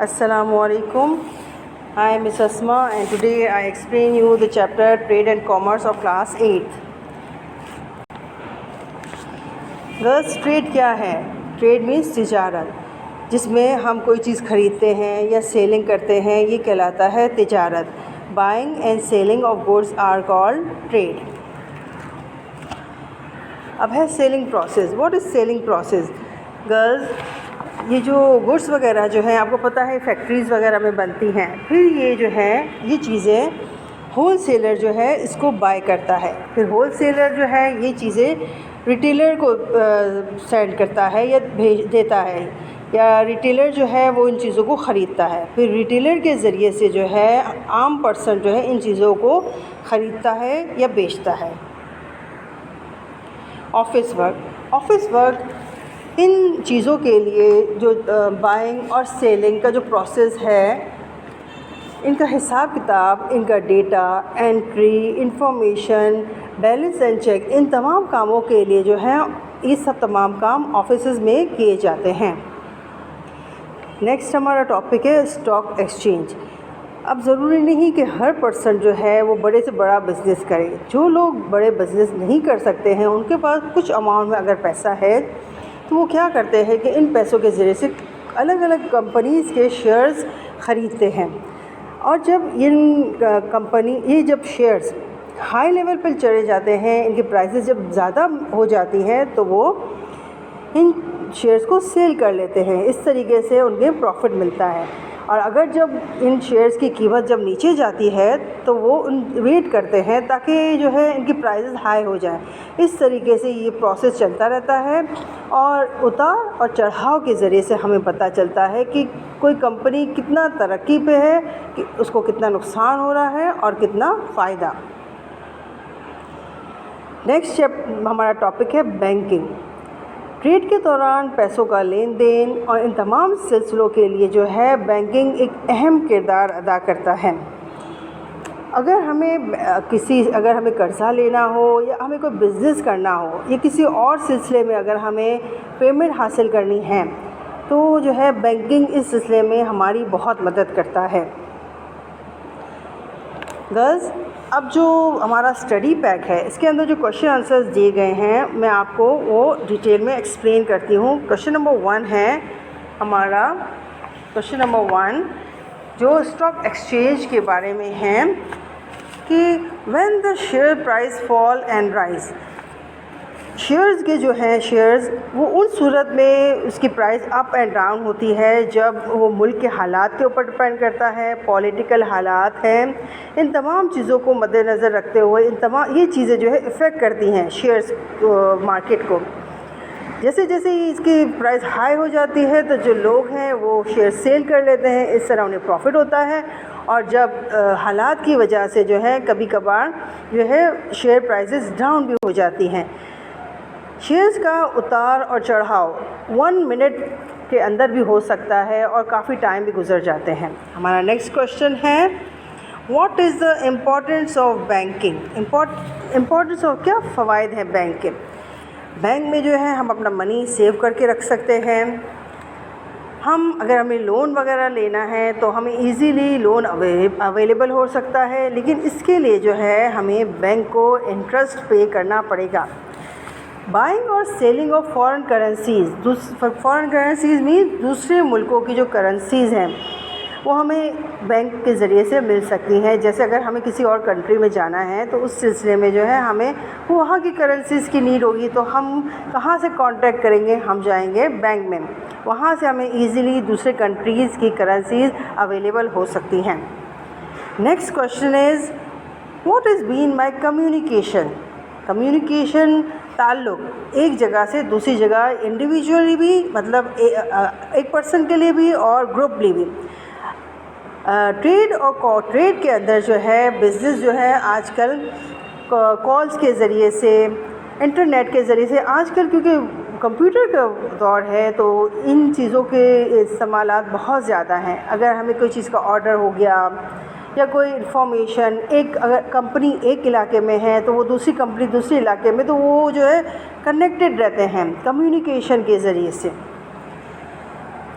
Assalamu alaikum. I am Ms. Asma and today I explain you the chapter Trade and Commerce of class 8th. Girls, trade क्या है? Trade means तिजारत, जिसमें हम कोई चीज़ ख़रीदते हैं या सेलिंग करते हैं, ये कहलाता है तिजारत. Buying and selling of goods are called trade. अब है selling process. What is selling process? Girls, ये जो गुड्स वगैरह जो है आपको पता है फैक्ट्रीज़ वगैरह में बनती हैं. फिर ये जो है ये चीज़ें होल सेलर जो है इसको बाय करता है. फिर होल सेलर जो है ये चीज़ें रिटेलर को सेंड करता है या भेज देता है, या रिटेलर जो है वो इन चीज़ों को ख़रीदता है. फिर रिटेलर के ज़रिए से जो है आम पर्सन जो है इन चीज़ों को ख़रीदता है या बेचता है. ऑफिस वर्क इन चीज़ों के लिए जो बाइंग और सेलिंग का जो प्रोसेस है, इनका हिसाब किताब, इनका data entry, information, balance and check, इन तमाम कामों के लिए जो है ये सब तमाम काम ऑफिसेज़ में किए जाते हैं. नेक्स्ट हमारा टॉपिक है स्टॉक एक्सचेंज. अब ज़रूरी नहीं कि हर पर्सन जो है वो बड़े से बड़ा बिज़नेस करे. जो लोग बड़े बिज़नेस नहीं कर सकते हैं, उनके पास कुछ अमाउंट में अगर पैसा है तो वो क्या करते हैं कि इन पैसों के ज़रिए से अलग अलग कंपनीज़ के शेयर्स ख़रीदते हैं. और जब ये जब शेयर्स हाई लेवल पर चले जाते हैं, इनकी प्राइसेस जब ज़्यादा हो जाती हैं, तो वो इन शेयर्स को सेल कर लेते हैं. इस तरीके से उन्हें प्रॉफिट मिलता है. और अगर जब इन शेयर्स की कीमत जब नीचे जाती है तो वो वेट करते हैं ताकि जो है इनकी प्राइसेस हाई हो जाएं. इस तरीके से ये प्रोसेस चलता रहता है और उतार और चढ़ाव के ज़रिए से हमें पता चलता है कि कोई कंपनी कितना तरक्की पे है, कि उसको कितना नुकसान हो रहा है और कितना फ़ायदा. नेक्स्ट हमारा टॉपिक है बैंकिंग. ट्रेड के दौरान पैसों का लेन देन और इन तमाम सिलसिलों के लिए जो है बैंकिंग एक अहम किरदार अदा करता है. अगर हमें कर्ज़ा लेना हो या हमें कोई बिज़नेस करना हो या किसी और सिलसिले में अगर हमें पेमेंट हासिल करनी है, तो जो है बैंकिंग इस सिलसिले में हमारी बहुत मदद करता है. गर्ल्स, अब जो हमारा स्टडी पैक है इसके अंदर जो क्वेश्चन आंसर्स दिए गए हैं, मैं आपको वो डिटेल में एक्सप्लेन करती हूँ. क्वेश्चन नंबर 1 है हमारा. क्वेश्चन नंबर 1 जो स्टॉक एक्सचेंज के बारे में है कि when the share price fall and rise. Shares के जो हैं शेयर्स वो उन सूरत में उसकी प्राइस अप एंड डाउन होती है जब वो मुल्क के हालात के ऊपर डिपेंड करता है. पॉलिटिकल हालात हैं, इन तमाम चीज़ों को मद्देनज़र रखते हुए इन तमाम ये चीज़ें जो है इफ़ेक्ट करती हैं शेयर्स मार्केट को. जैसे जैसे इसकी प्राइस हाई हो जाती है तो जो लोग हैं वो शेयर सेल कर लेते हैं. इस तरह उन्हें प्रॉफिट होता है. और जब हालात की वजह से जो है कभी कभार जो है शेयर प्राइसेस डाउन भी हो जाती हैं. शेयर्स का उतार और चढ़ाव 1 मिनट के अंदर भी हो सकता है और काफ़ी टाइम भी गुजर जाते हैं. हमारा नेक्स्ट क्वेश्चन है what is the importance of banking. Importance of क्या फ़वाइद हैं बैंक के. बैंक में जो है हम अपना मनी सेव करके रख सकते हैं. अगर हमें लोन वगैरह लेना है तो हमें इजीली लोन अवेलेबल हो सकता है, लेकिन इसके लिए जो है हमें बैंक को इंटरेस्ट पे करना पड़ेगा. बाइंग और selling of foreign currencies mean दूसरे मुल्कों की जो करेंसीज़ हैं वो हमें बैंक के ज़रिए से मिल सकती हैं. जैसे अगर हमें किसी और कंट्री में जाना है तो उस सिलसिले में जो है हमें वहाँ की करेंसीज़ की नीड होगी, तो हम कहाँ से कांटेक्ट करेंगे? हम जाएंगे बैंक में. वहाँ से हमें ईज़िली दूसरे कंट्रीज़ की करेंसीज़ अवेलेबल हो सकती हैं. Next question is what is mean by communication. Communication ताल्लुक़ एक जगह से दूसरी जगह इंडिविजुअली भी, मतलब एक पर्सन के लिए भी और ग्रुपली भी. ट्रेड के अंदर जो है बिज़नेस जो है आजकल कॉल्स के ज़रिए से, इंटरनेट के ज़रिए से, आजकल क्योंकि कंप्यूटर का दौर है तो इन चीज़ों के इस्तेमालात बहुत ज़्यादा हैं. अगर हमें कोई चीज़ का ऑर्डर हो गया या कोई इन्फॉर्मेशन, अगर कंपनी एक इलाके में है तो वो दूसरी कंपनी दूसरे इलाके में, तो वो जो है कनेक्टेड रहते हैं कम्युनिकेशन के ज़रिए से.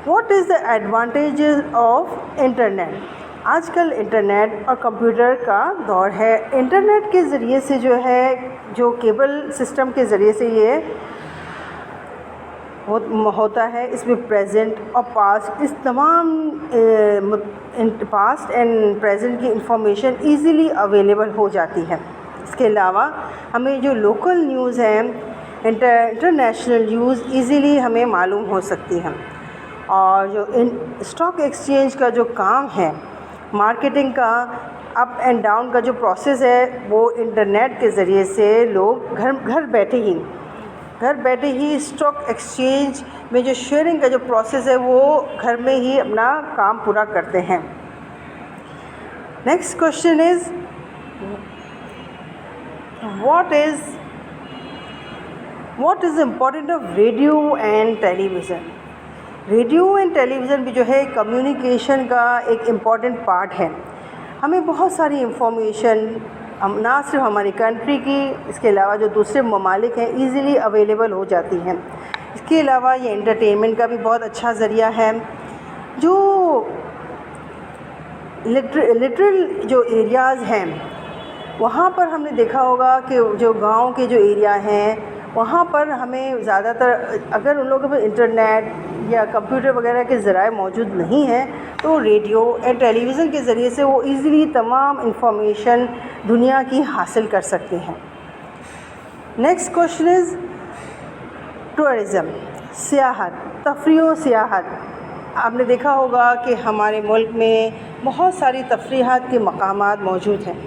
What is the advantages of internet? آج کل انٹرنیٹ اور کمپیوٹر کا دور ہے. انٹرنیٹ کے ذریعے سے جو ہے جو کیبل سسٹم کے ذریعے سے یہ ہوتا ہے, اس میں پریزنٹ اور پاسٹ اس تمام پاسٹ اینڈ پریزنٹ کی انفارمیشن ایزیلی اویلیبل ہو جاتی ہے. اس کے علاوہ ہمیں جو لوکل نیوز ہیں, انٹرنیشنل نیوز ایزیلی ہمیں معلوم ہو سکتی ہیں. اور جو اسٹاک ایکسچینج کا جو کام ہے, مارکیٹنگ کا اپ اینڈ ڈاؤن کا جو پروسیس ہے, وہ انٹرنیٹ کے ذریعے سے لوگ گھر بیٹھے ہی اسٹاک ایکسچینج میں جو شیئرنگ کا جو پروسیس ہے وہ گھر میں ہی اپنا کام پورا کرتے ہیں. Next question is what is important of radio and television. Radio and television بھی جو ہے کمیونیکیشن کا ایک امپورٹنٹ پارٹ ہے. ہمیں بہت ساری انفارمیشن نہ صرف ہماری کنٹری کی, اس کے علاوہ جو دوسرے ممالک ہیں ایزیلی اویلیبل ہو جاتی ہیں. اس کے علاوہ یہ انٹرٹینمنٹ کا بھی بہت اچھا ذریعہ ہے. جو لٹرل جو ایریاز ہیں وہاں پر ہم نے دیکھا ہوگا کہ جو گاؤں کے جو ایریا ہیں وہاں پر ہمیں زیادہ تر اگر ان لوگوں پہ انٹرنیٹ یا کمپیوٹر وغیرہ کے ذرائع موجود نہیں ہیں تو ریڈیو اینڈ ٹیلی ویژن کے ذریعے سے وہ ایزیلی تمام انفارمیشن دنیا کی حاصل کر سکتے ہیں. نیکسٹ کوشچن از ٹورزم, سیاحت, تفریح و سیاحت. آپ نے دیکھا ہوگا کہ ہمارے ملک میں بہت ساری تفریحات کے مقامات موجود ہیں,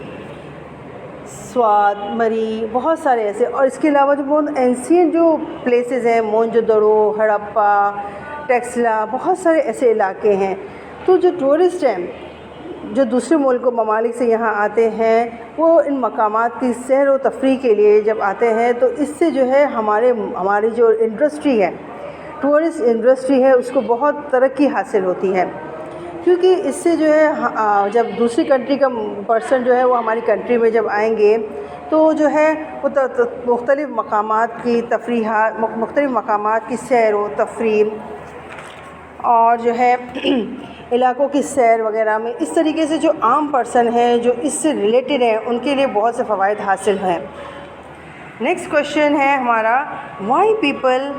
سوات, مری, بہت سارے ایسے. اور اس کے علاوہ جو بہت اینسینٹ جو پلیسز ہیں, مونجو دڑو, ہڑپا, ٹیکسلا, بہت سارے ایسے علاقے ہیں. تو جو ٹورسٹ ہیں جو دوسرے ملک و ممالک سے یہاں آتے ہیں وہ ان مقامات کی سیر و تفریح کے لیے جب آتے ہیں تو اس سے جو ہے ہماری جو انڈسٹری ہے, ٹورسٹ انڈسٹری ہے, اس کو بہت ترقی حاصل ہوتی ہے. کیونکہ اس سے جو ہے جب دوسری کنٹری کا پرسن جو ہے وہ ہماری کنٹری میں جب آئیں گے تو جو ہے وہ مختلف مقامات کی تفریحات, مختلف مقامات کی سیر و تفریح اور جو ہے علاقوں کی سیر وغیرہ میں اس طریقے سے جو عام پرسن ہیں جو اس سے ریلیٹڈ ہیں ان کے لیے بہت سے فوائد حاصل ہیں. نیکسٹ کوشچن ہے ہمارا why people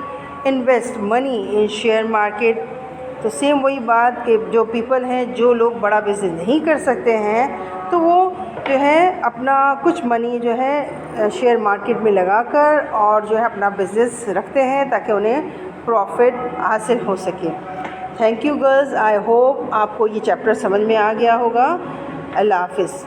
invest money in share market. تو سیم وہی بات کہ جو پیپل ہیں, جو لوگ بڑا بزنس نہیں کر سکتے ہیں تو وہ جو ہے اپنا کچھ منی جو ہے شیئر مارکیٹ میں لگا کر اور جو ہے اپنا بزنس رکھتے ہیں تاکہ انہیں پروفٹ حاصل ہو سکے. Thank you girls, I hope آپ کو یہ چیپٹر سمجھ میں آ گیا ہوگا. اللہ حافظ.